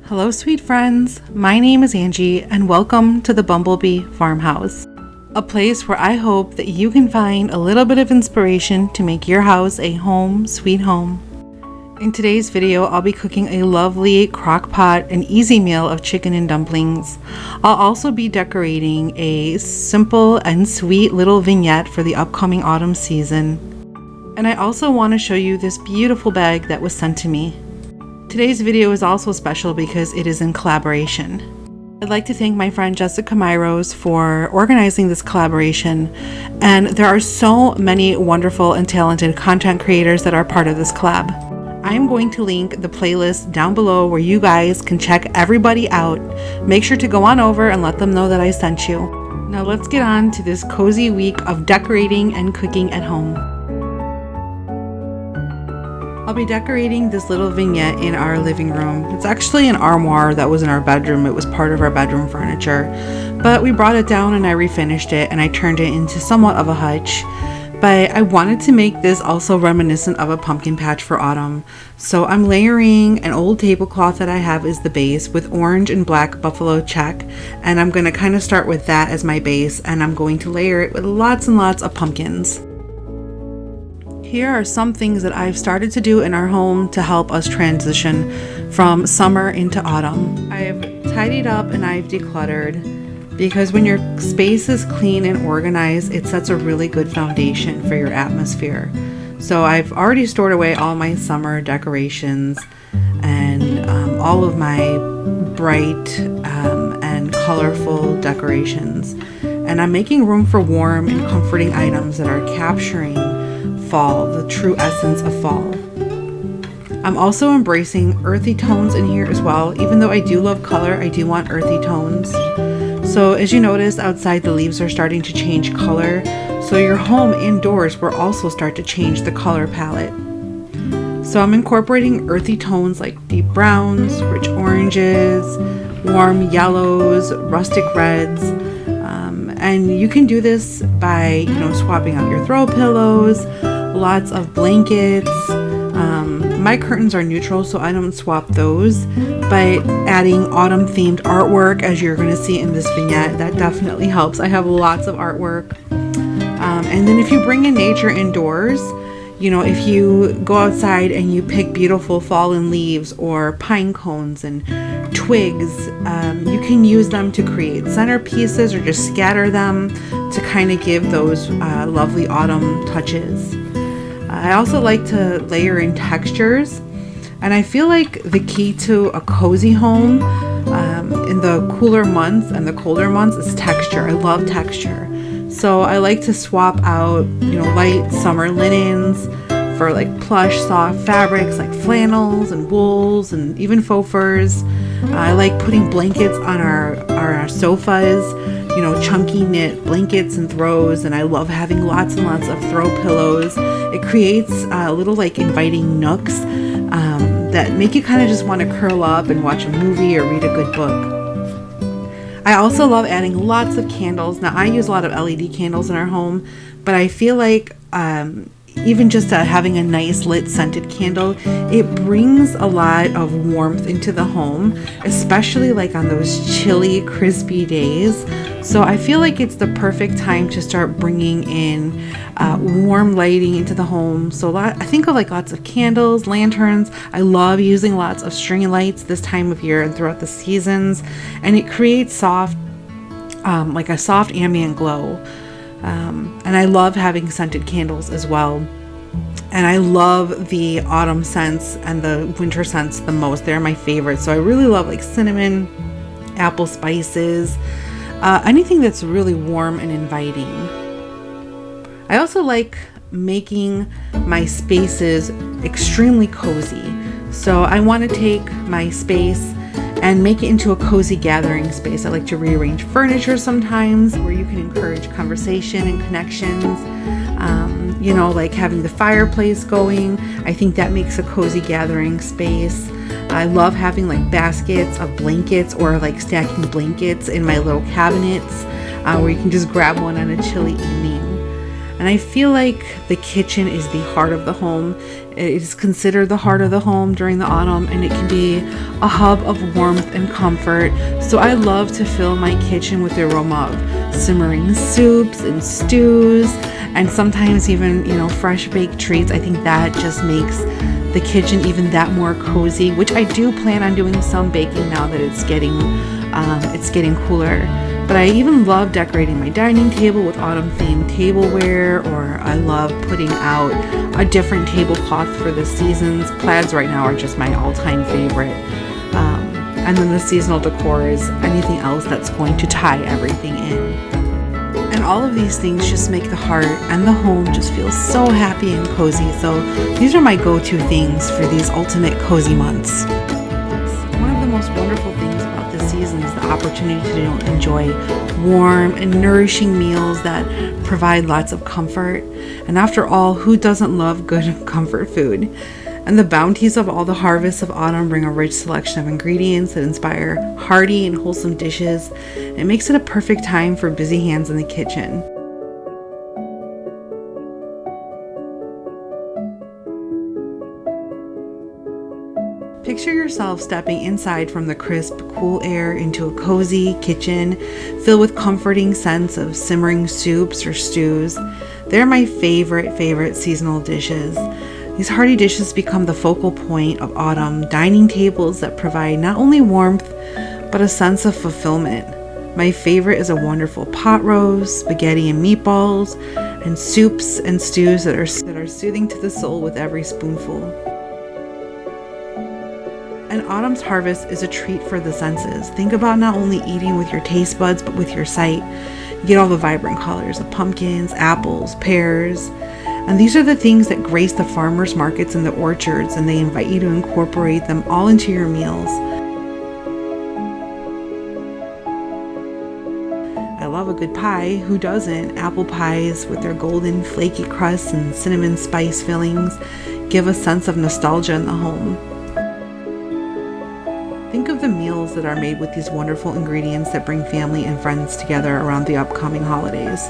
Hello, sweet friends. My name is Angie, and welcome to the Bumblebee Farmhouse, a place where I hope that you can find a little bit of inspiration to make your house a home, sweet home. In today's video, I'll be cooking a lovely crock pot and easy meal of chicken and dumplings. I'll also be decorating a simple and sweet little vignette for the upcoming autumn season. And I also want to show you this beautiful bag that was sent to me. Today's video is also special because it is in collaboration. I'd like to thank my friend Jessica Myros for organizing this collaboration, and there are so many wonderful and talented content creators that are part of this collab. I'm going to link the playlist down below where you guys can check everybody out. Make sure to go on over and let them know that I sent you. Now let's get on to this cozy week of decorating and cooking at home. I'll be decorating this little vignette in our living room. It's actually an armoire that was in our bedroom. It was part of our bedroom furniture, but we brought it down and I refinished it and I turned it into somewhat of a hutch. But I wanted to make this also reminiscent of a pumpkin patch for autumn. So I'm layering an old tablecloth that I have as the base with orange and black buffalo check. And I'm going to kind of start with that as my base, and I'm going to layer it with lots and lots of pumpkins. Here are some things that I've started to do in our home to help us transition from summer into autumn. I've tidied up and I've decluttered, because when your space is clean and organized, it sets a really good foundation for your atmosphere. So I've already stored away all my summer decorations and all of my bright and colorful decorations. And I'm making room for warm and comforting items that are capturing fall, the true essence of fall. I'm also embracing earthy tones in here as well. Even though I do love color, I do want earthy tones. So as you notice, outside the leaves are starting to change color. So your home indoors will also start to change the color palette. So I'm incorporating earthy tones like deep browns, rich oranges, warm yellows, rustic reds. And you can do this by, swapping out your throw pillows, lots of blankets. My curtains are neutral, so I don't swap those, but adding autumn themed artwork, as you're going to see in this vignette, that definitely helps. I have lots of artwork. And then if you bring in nature indoors, if you go outside and you pick beautiful fallen leaves or pine cones and twigs, you can use them to create centerpieces or just scatter them to kind of give those lovely autumn touches. I also like to layer in textures, and I feel like the key to a cozy home in the cooler months and the colder months is texture. I love texture. So I like to swap out, light summer linens for like plush, soft fabrics like flannels and wools and even faux furs. I like putting blankets on our sofas, chunky knit blankets and throws, and I love having lots and lots of throw pillows. It creates little like inviting nooks that make you kind of just want to curl up and watch a movie or read a good book. I also love adding lots of candles. Now I use a lot of LED candles in our home, but I feel like even just having a nice lit scented candle, it brings a lot of warmth into the home, especially like on those chilly, crispy days. So I feel like it's the perfect time to start bringing in warm lighting into the home. So I think of like lots of candles, lanterns. I love using lots of string lights this time of year and throughout the seasons, and it creates like a soft ambient glow. And I love having scented candles as well. And I love the autumn scents and the winter scents the most. They're my favorites. So I really love like cinnamon, apple spices, anything that's really warm and inviting. I also like making my spaces extremely cozy. So I want to take my space and make it into a cozy gathering space. I like to rearrange furniture sometimes where you can encourage conversation and connections. Like having the fireplace going. I think that makes a cozy gathering space. I love having like baskets of blankets or like stacking blankets in my little cabinets where you can just grab one on a chilly evening. And I feel like the kitchen is the heart of the home. It is considered the heart of the home during the autumn, and it can be a hub of warmth and comfort. So I love to fill my kitchen with the aroma of simmering soups and stews, and sometimes even, fresh baked treats. I think that just makes the kitchen even that more cozy, which I do plan on doing some baking now that it's getting cooler. But I even love decorating my dining table with autumn themed tableware, or I love putting out a different tablecloth for the seasons. Plaids right now are just my all-time favorite. And then the seasonal decor is anything else that's going to tie everything in. And all of these things just make the heart and the home just feel so happy and cozy. So these are my go-to things for these ultimate cozy months. One of the most wonderful things about this season is the opportunity to enjoy warm and nourishing meals that provide lots of comfort. And after all, who doesn't love good comfort food? And the bounties of all the harvests of autumn bring a rich selection of ingredients that inspire hearty and wholesome dishes. It makes it a perfect time for busy hands in the kitchen. Picture yourself stepping inside from the crisp, cool air into a cozy kitchen filled with comforting scents of simmering soups or stews. They're my favorite seasonal dishes. These hearty dishes become the focal point of autumn dining tables that provide not only warmth, but a sense of fulfillment. My favorite is a wonderful pot roast, spaghetti and meatballs, and soups and stews that are soothing to the soul with every spoonful. And autumn's harvest is a treat for the senses. Think about not only eating with your taste buds, but with your sight. You get all the vibrant colors of pumpkins, apples, pears. And these are the things that grace the farmers markets and the orchards, and they invite you to incorporate them all into your meals. I love a good pie. Who doesn't? Apple pies with their golden flaky crusts and cinnamon spice fillings give a sense of nostalgia in the home. Think of the meals that are made with these wonderful ingredients that bring family and friends together around the upcoming holidays.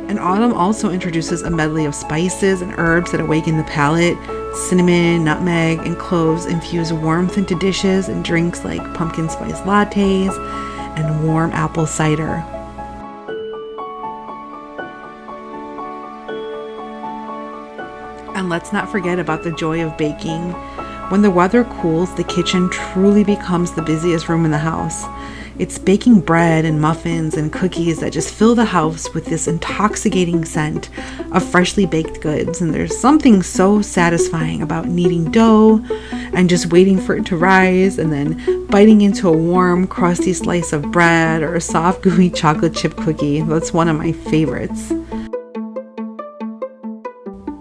And autumn also introduces a medley of spices and herbs that awaken the palate. Cinnamon, nutmeg, and cloves infuse warmth into dishes and drinks like pumpkin spice lattes and warm apple cider. And let's not forget about the joy of baking. When the weather cools, the kitchen truly becomes the busiest room in the house. It's baking bread and muffins and cookies that just fill the house with this intoxicating scent of freshly baked goods. And there's something so satisfying about kneading dough and just waiting for it to rise and then biting into a warm, crusty slice of bread or a soft, gooey chocolate chip cookie. That's one of my favorites.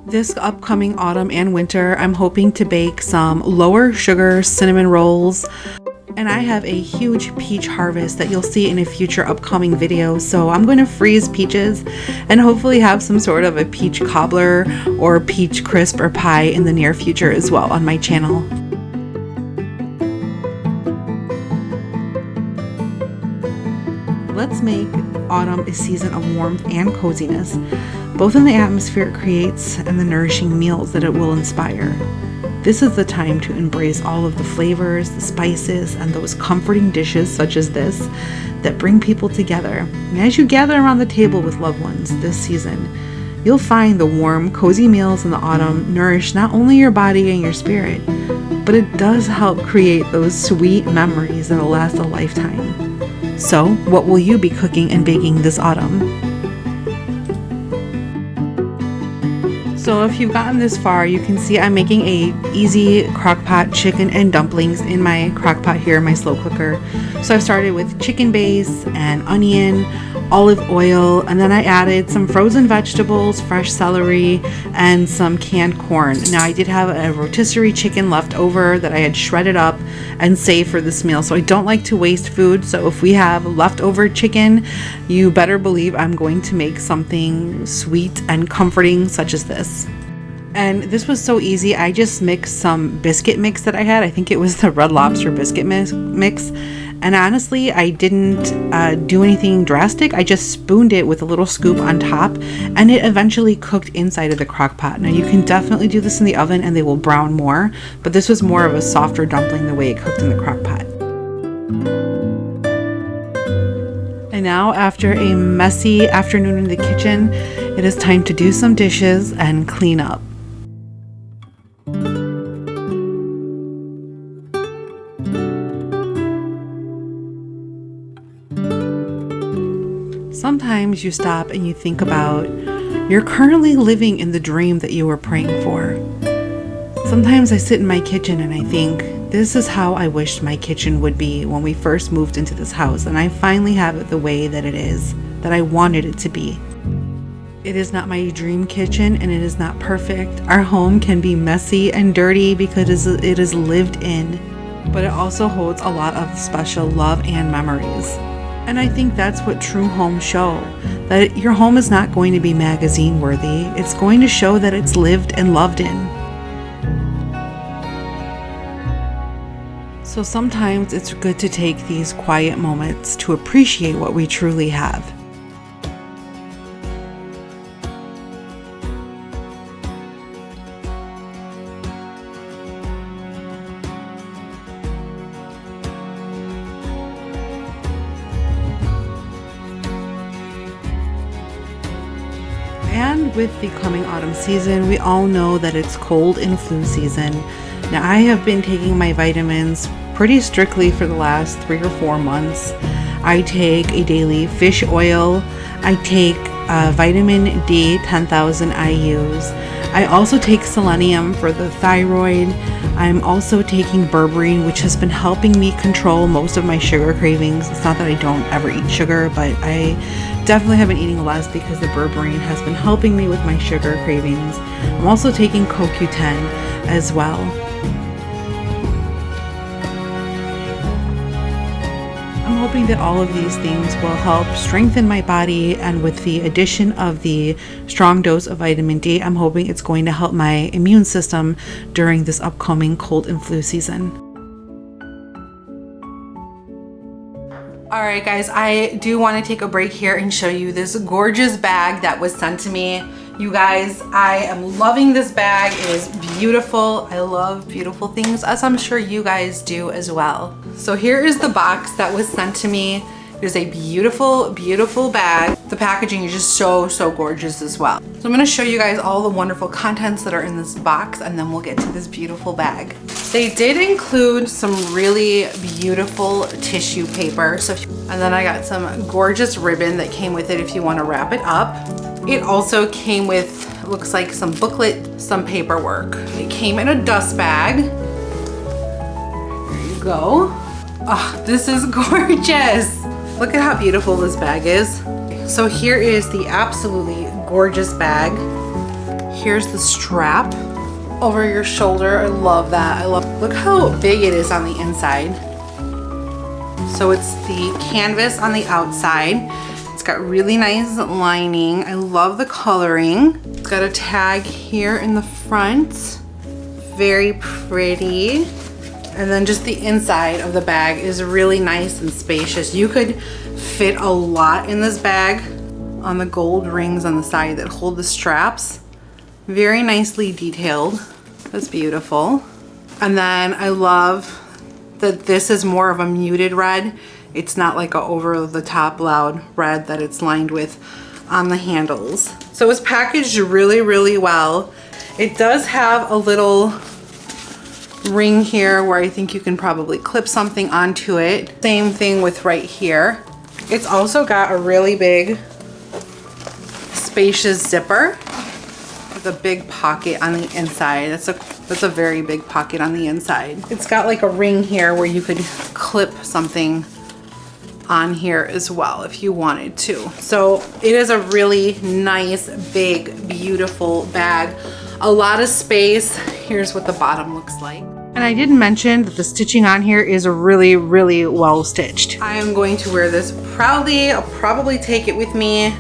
This upcoming autumn and winter, I'm hoping to bake some lower sugar cinnamon rolls. And I have a huge peach harvest that you'll see in a future upcoming video. So I'm going to freeze peaches and hopefully have some sort of a peach cobbler or peach crisp or pie in the near future as well on my channel. Let's make autumn a season of warmth and coziness, both in the atmosphere it creates and the nourishing meals that it will inspire. This is the time to embrace all of the flavors, the spices, and those comforting dishes such as this that bring people together. And as you gather around the table with loved ones this season, you'll find the warm, cozy meals in the autumn nourish not only your body and your spirit, but it does help create those sweet memories that'll last a lifetime. So, what will you be cooking and baking this autumn? So if you've gotten this far, you can see I'm making a easy crock pot chicken and dumplings in my crock pot here, my slow cooker. So I've started with chicken base and onion, olive oil, and then I added some frozen vegetables, fresh celery, and some canned corn. Now I did have a rotisserie chicken left over that I had shredded up and saved for this meal. So I don't like to waste food. So if we have leftover chicken, you better believe I'm going to make something sweet and comforting such as this. And this was so easy. I just mixed some biscuit mix that I had. I think it was the Red Lobster biscuit mix. And honestly, I didn't do anything drastic. I just spooned it with a little scoop on top, and it eventually cooked inside of the crock pot. Now you can definitely do this in the oven and they will brown more, but this was more of a softer dumpling the way it cooked in the crock pot. And now, after a messy afternoon in the kitchen, it is time to do some dishes and clean up. Sometimes you stop and you think about you're currently living in the dream that you were praying for. Sometimes I sit in my kitchen and I think, this is how I wished my kitchen would be when we first moved into this house, and I finally have it the way that it is, that I wanted it to be. It is not my dream kitchen and it is not perfect. Our home can be messy and dirty because it is lived in, but it also holds a lot of special love and memories. And I think that's what true homes show, that your home is not going to be magazine worthy. It's going to show that it's lived and loved in. So sometimes it's good to take these quiet moments to appreciate what we truly have. And with the coming autumn season, we all know that it's cold and flu season. Now, I have been taking my vitamins pretty strictly for the last 3 or 4 months. I take a daily fish oil. I take vitamin D 10,000 IUs. I also take selenium for the thyroid. I'm also taking berberine, which has been helping me control most of my sugar cravings. It's not that I don't ever eat sugar, but I definitely have been eating less because the berberine has been helping me with my sugar cravings. I'm also taking CoQ10 as well. I'm hoping that all of these things will help strengthen my body, and with the addition of the strong dose of vitamin D, I'm hoping it's going to help my immune system during this upcoming cold and flu season. Alright guys, I do want to take a break here and show you this gorgeous bag that was sent to me. You guys, I am loving this bag. It is beautiful. I love beautiful things, as I'm sure you guys do as well. So here is the box that was sent to me. It is a beautiful, beautiful bag. The packaging is just so gorgeous as well. So I'm gonna show you guys all the wonderful contents that are in this box, and then we'll get to this beautiful bag. They did include some really beautiful tissue paper. And then I got some gorgeous ribbon that came with it if you want to wrap it up. It also came with, looks like, some booklet, some paperwork. It came in a dust bag. There you go. Oh, this is gorgeous. Look at how beautiful this bag is. So here is the absolutely gorgeous bag. Here's the strap over your shoulder. I love that. Look how big it is on the inside. So it's the canvas on the outside. It's got really nice lining. I love the coloring. It's got a tag here in the front. Very pretty. And then just the inside of the bag is really nice and spacious. You could fit a lot in this bag on the gold rings on the side that hold the straps. Very nicely detailed. That's beautiful. And then I love that this is more of a muted red. It's not like a over the top loud red that it's lined with on the handles. So it's packaged really well. It does have a little ring here where I think you can probably clip something onto it. Same thing with right here. It's also got a really big spacious zipper with a big pocket on the inside. That's a very big pocket on the inside. It's got like a ring here where you could clip something on here as well if you wanted to. So it is a really nice, big, beautiful bag. A lot of space. Here's what the bottom looks like. And I did mention that the stitching on here is really well stitched. I am going to wear this proudly. I'll probably take it with me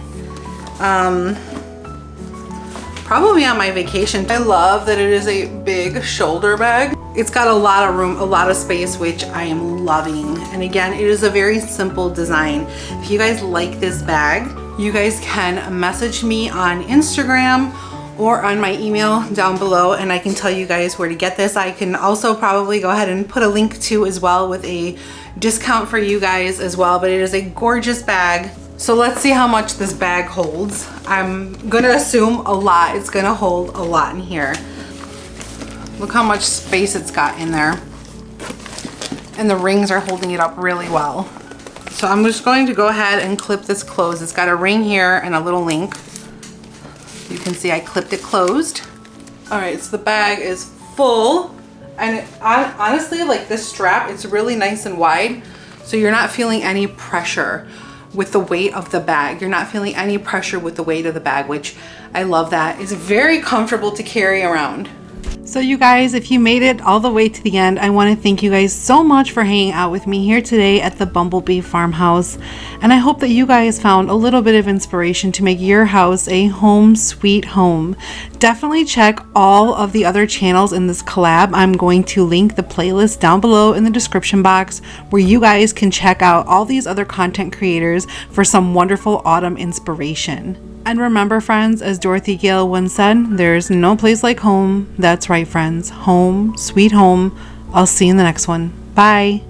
probably on my vacation. I love that it is a big shoulder bag. It's got a lot of room, a lot of space, which I am loving. And again, it is a very simple design. If you guys like this bag, you guys can message me on Instagram or on my email down below, and I can tell you guys where to get this. I can also probably go ahead and put a link to as well with a discount for you guys as well, but it is a gorgeous bag. So let's see how much this bag holds. I'm gonna assume a lot. It's gonna hold a lot in here. Look how much space it's got in there. And the rings are holding it up really well. So I'm just going to go ahead and clip this closed. It's got a ring here and a little link. You can see I clipped it closed. All right, so the bag is full. And honestly, like this strap, it's really nice and wide. So you're not feeling any pressure with the weight of the bag. You're not feeling any pressure with the weight of the bag, which I love that. It's very comfortable to carry around. So you guys, if you made it all the way to the end, I want to thank you guys so much for hanging out with me here today at the Bumblebee Farmhouse. And I hope that you guys found a little bit of inspiration to make your house a home sweet home. Definitely check all of the other channels in this collab. I'm going to link the playlist down below in the description box where you guys can check out all these other content creators for some wonderful autumn inspiration. And remember, friends, as Dorothy Gale once said, there's no place like home. That's right, friends. Home, sweet home. I'll see you in the next one. Bye.